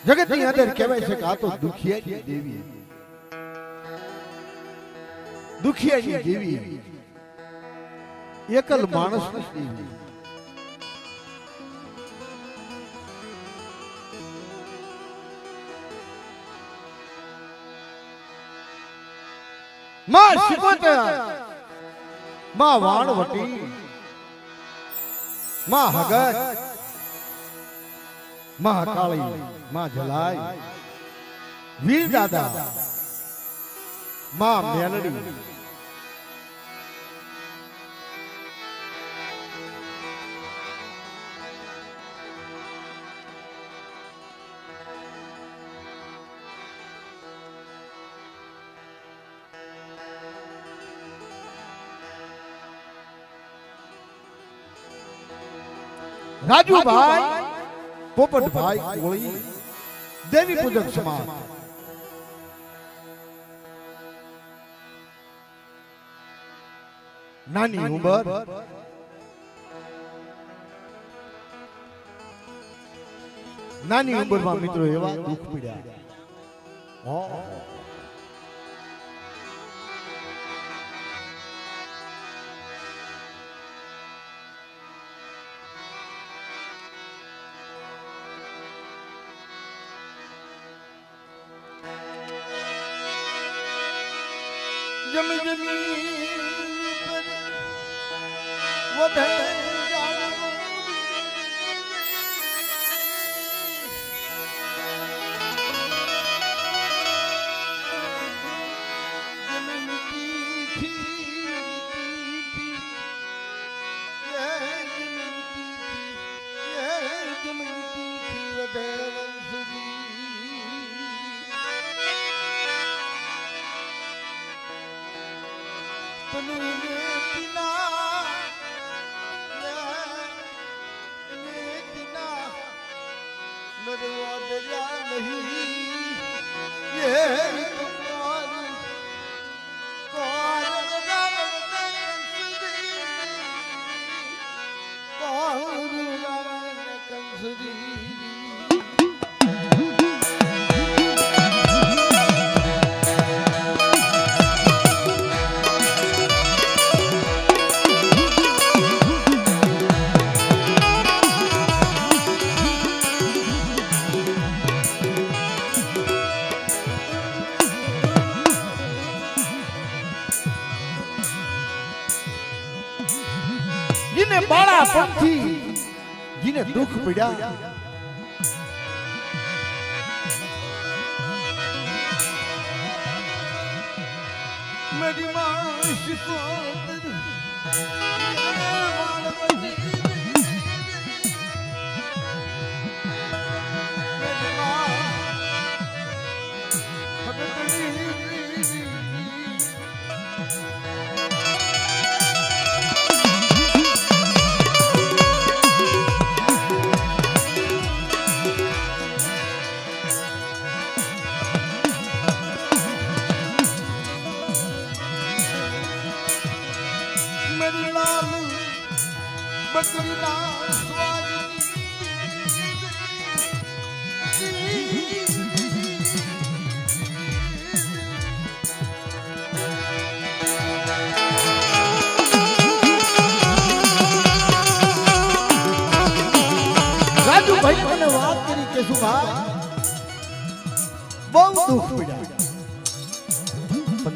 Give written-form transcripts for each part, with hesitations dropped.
જગતની અંદર કહેવાય છે કે આ તો દુખિયાની દેવી, દુખિયાની દેવી, એકલ માણસની દેવી. માં શિકોતર, માં વાણવટી, માં હગત, માં કાળી, માં જલાઈ, વીર દાદા, માં મેલડી, રાજુભાઈ, પોપટભાઈ કોળી, દેવી પૂજક સમાજ. નાની ઉંમર, નાની ઉંમરમાં મિત્રો એવા દુઃખ પીડ્યા. જમી જમી વધે जिने बाड़ा पंथी जिने दुख पीड़ा मेरी मां शिकोतर भाई मैंने बात करी के सुखा बहुत दुख पड़ा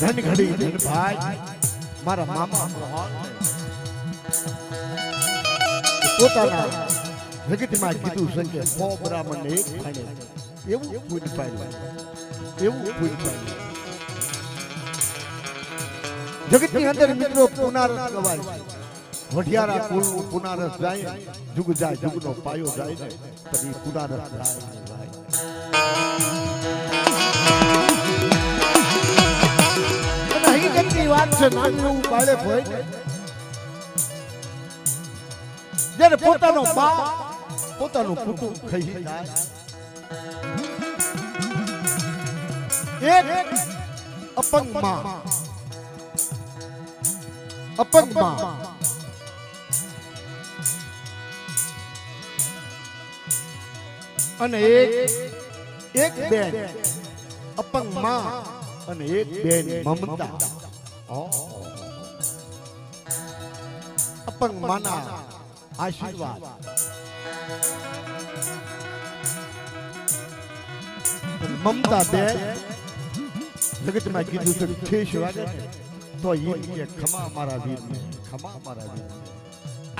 धन घड़ी धन भाई मारा मामा પોતાના જગતમાં કીધું છે કે સો બ્રાહ્મણ એક ખાણે એવું પૂજ પાડ્યું, એવું પૂજ પાડ્યું. જગતની અંદર મિત્રો પુનારસ ગવાય, વઢિયારા કુળનું પુનારસ જાય, જુગ જાય જુગનો પાયો જાય ને પછી પુનારસ જાય. અને હકીકતની વાત છે, નાનું એવું બાળક હોય ને જ્યારે પોતાનો બાપ પોતાનું કુટુંબ ખાઈ જાય, એક અપંગ માં અને એક એક બેન અપંગ માં અને એક બેન મમતા. અપંગ માના આશીર્વાદ મમતા બેન જગતમાં કીધું છે ઠેસ વાગે તો એ કે ખમા મારા વીરને, ખમા મારા વીરને.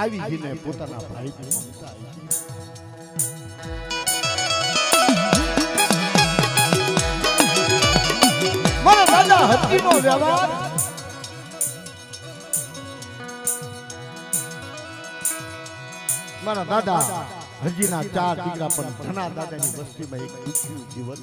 આવી ગઈને પોતાના ભાઈની મમતા મારા દાદા હત્તીનો વ્યવહાર મારા દાદા હજીના 4 દીકરા પણ ઘણા દાદાની વસ્તીમાં એક દુખ્યું જીવન.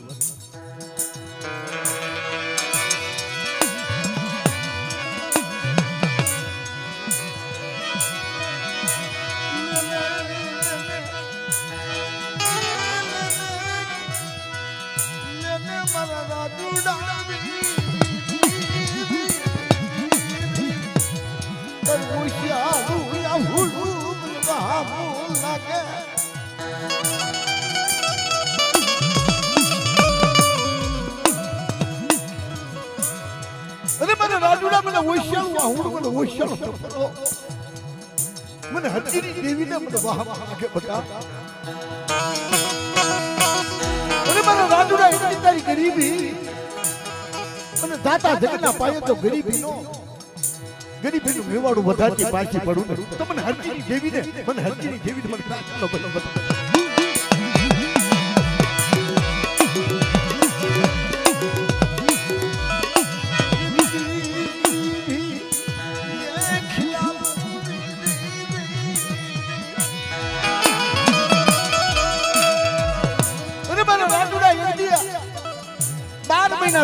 મને હત્તીની દેવીને મને વાહમાં લાગે બકા. અરે મારા રાજુડા એટલી તારી ગરીબી અને દાતા જગતના પાયે તો ગરીબીનો ગરીબીનું મેવાડું વધારતી પાછી પડું ને તો મને હત્તીની દેવીને મને પ્રાર્થના બનો.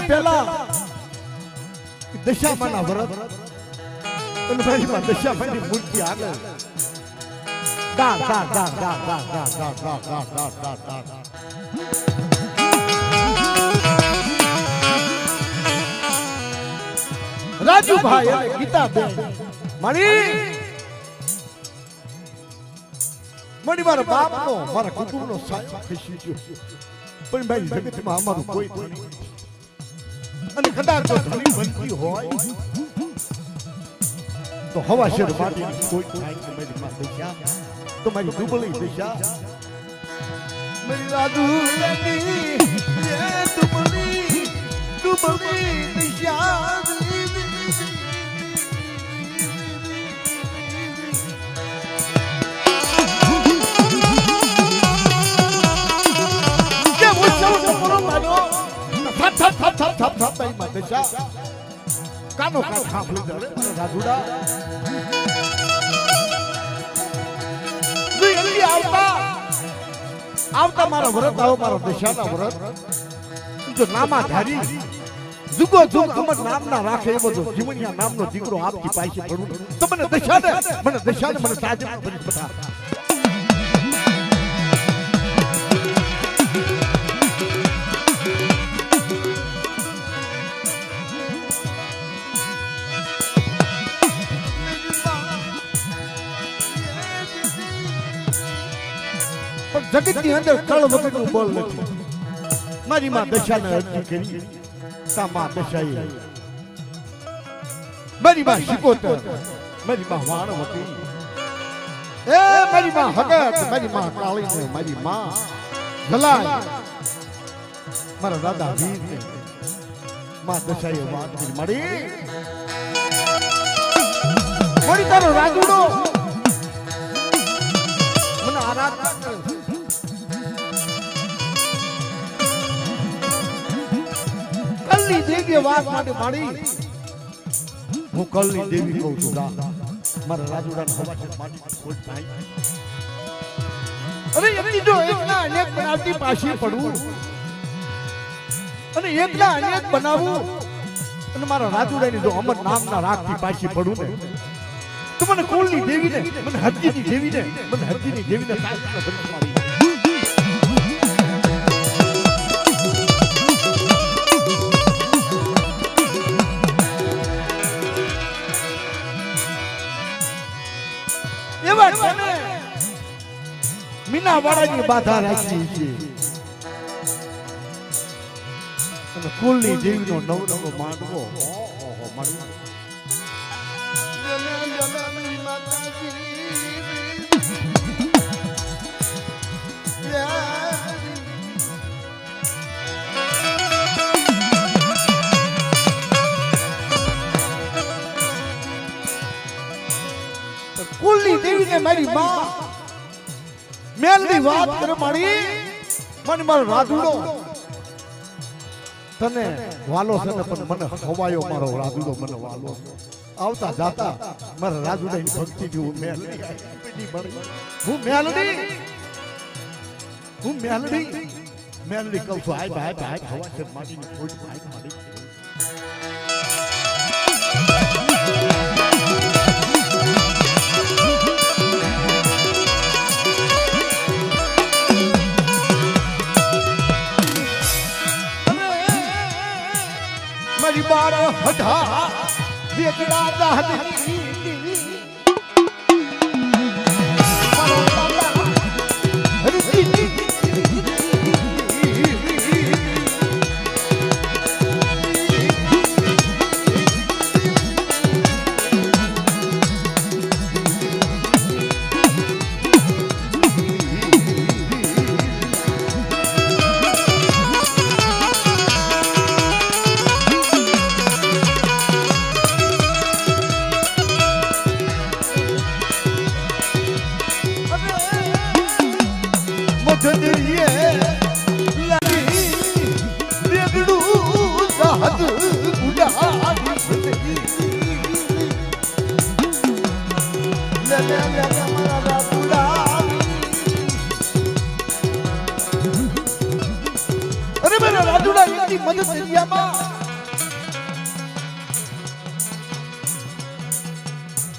પહેલા દશામાના વ્રત અને ભાઈમાં દશામાની મૂર્તિ આગળ દા દા દા દા દા દા દા દા દા દા દા દા. રાજુભાઈ અને ગીતાબેન મણી મારા બાપનો મારા કુટુંબનો સાચો ખસી ગયો. પણ ભાઈ જગતમાં અમારું કોઈ નહીં અને કદાચ જો ધણી બનતી હોય તો હવા શેર માટે કોઈ થાય કે મારી માં દશા તો મારી દુબળી દશા મારી રાજુલાની એ દુબળી દશા કે હું ચાલો કરો માનો થપ માં દશા કાનો કા ખાફલી દરે રાજુડા જલ્દી આવતા મારા વ્રત આવો મારો દશાના વ્રત જો નામા ધારી જુગો જુગ અમર નામ ના રાખે એવો જો જીવનિયા નામનો દીકરો આપકી પાસે પડું તો મને દશાને મને સાજન કરી બતા. જગતની અંદર કળ વગરનું બોલ નથી. મારી માં દશાને અરજી કરી તા માં દશાએ મારી માં શિકોતર મારી માં વાણવતી એ મારી માં હગત મારી માં કાળીને મારી માં જલાય મારા દાદા વીરને માં દશાએ વાત કરી મળી તારો રાજુડો મને આરાધના કરે. કલની દેવી વાત માટે માડી હું કલની દેવી કહું છું મારા રાજુડાને હવા છે માડી કોઈ થાય. અરે એમની જો એકના અનેક બનાવતી પાછી પડવું અને એકના અનેક બનાવવું અને મારા રાજુડાની જો અમર નામના રાખતી પાછી પડવું ને તો મને કુલની દેવીને મને હત્તીની દેવીને સાચા ભરી મારી. એવા તમે મીનાવાડાની બાધા રાખી છે અને કુલની દેવીનો નવરંગો માંડવો ઓહો મારી કુલની દેવીને મારી માં મેલની વાત કરે મારી મને મારો રાધુડો તને વાલો છે ને પણ મને ખવાયો મારો રાધુડો મને વાલો આવતા જાતા મારા રાધુડાની ભક્તિ થી હું મેલડી કહું છું આય ભાઈ ખવા છે માટીની ખોજ ભાઈ મારી बार हटा वेगड़ा दाहनी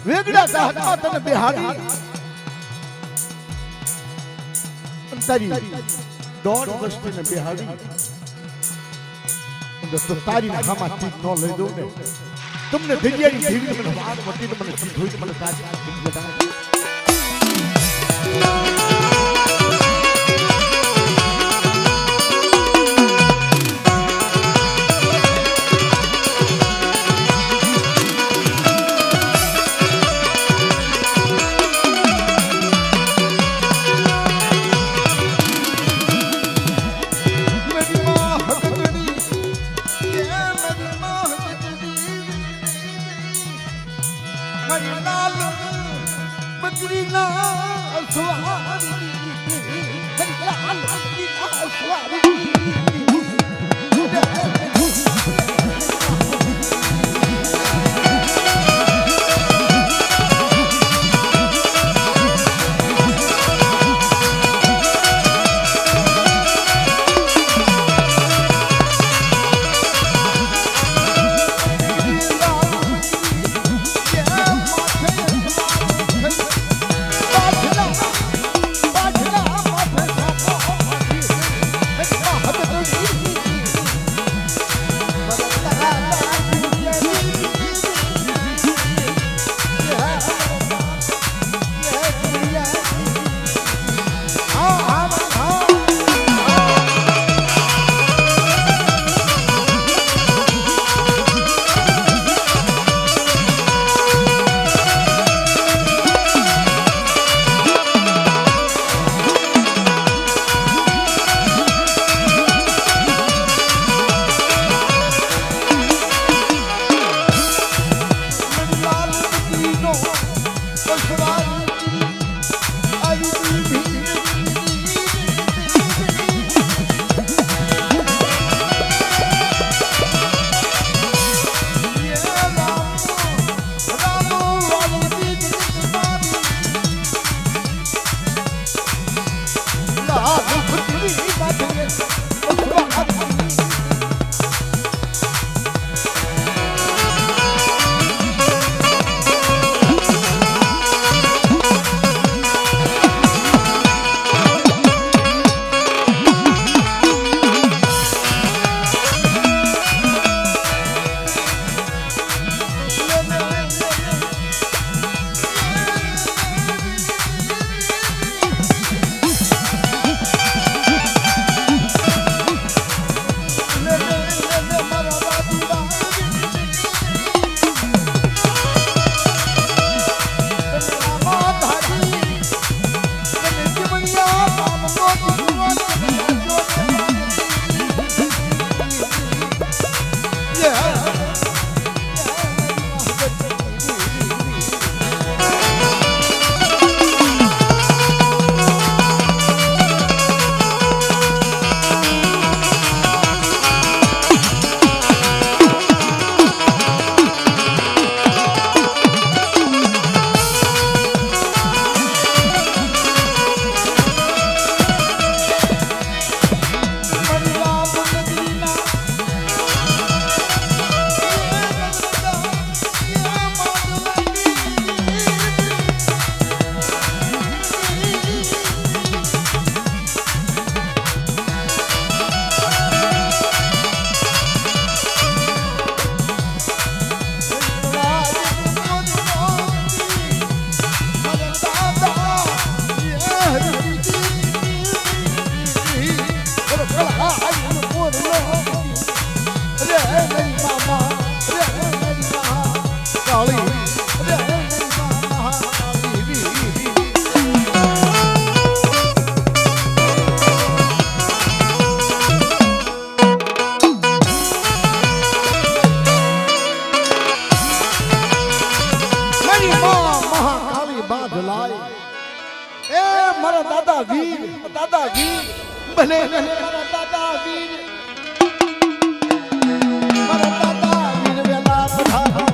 વેગડા દાહમાં તને બેહાડી તારી દોઢ વસ્તીને બેહાડી તારી ખામાં ઠીક ન લઈ દઉં ને તમને દરિયાની ધીરી મને વાત વટી મને સીધું મને તારી ભલે મારા દાદા વીર મારા દાદા વીર વેલા પધારા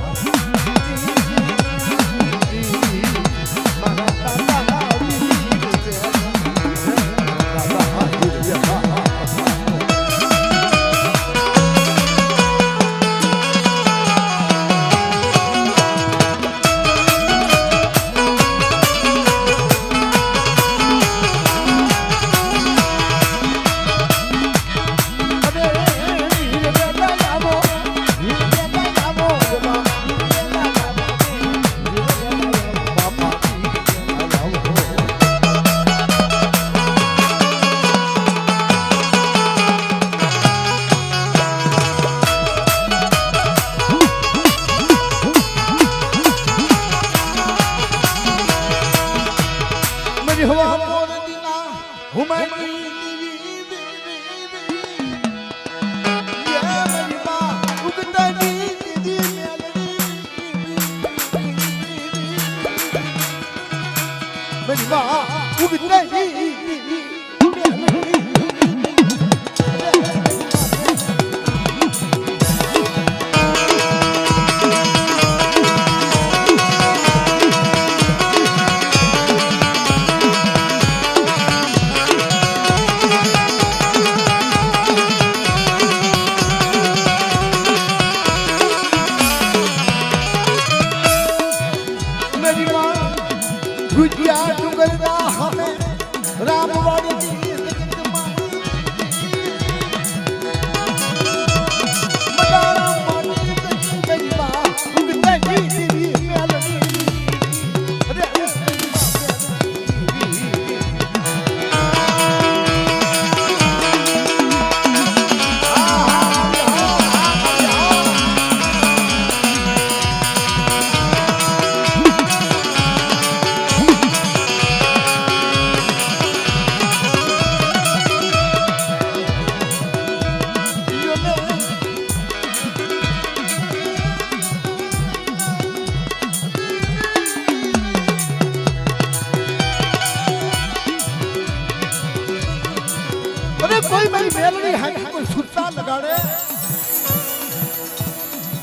કોઈ મારી મેલડી હાથી કોઈ સુરતા લગાડે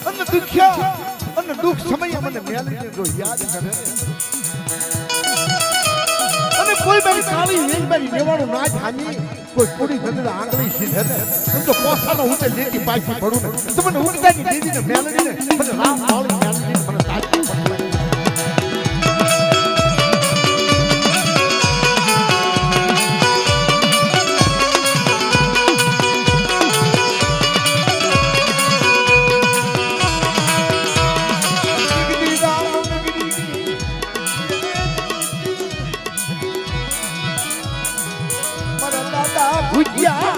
અને દુખ્યા અને દુઃખ સમયે મને મેલડીને જો યાદ કરે અને કોઈ મારી કાળી હેલ મારી લેવાનો ના જામી કોઈ કોડી નદર આંગળી સીધે ને તો પોસાનો હું તે લેતી પાછી પડું ને તો મને ઉગતાની દીદીને મેલડીને મને રામ વાળી મેલડીને મને તાકી પડે ભુજિયા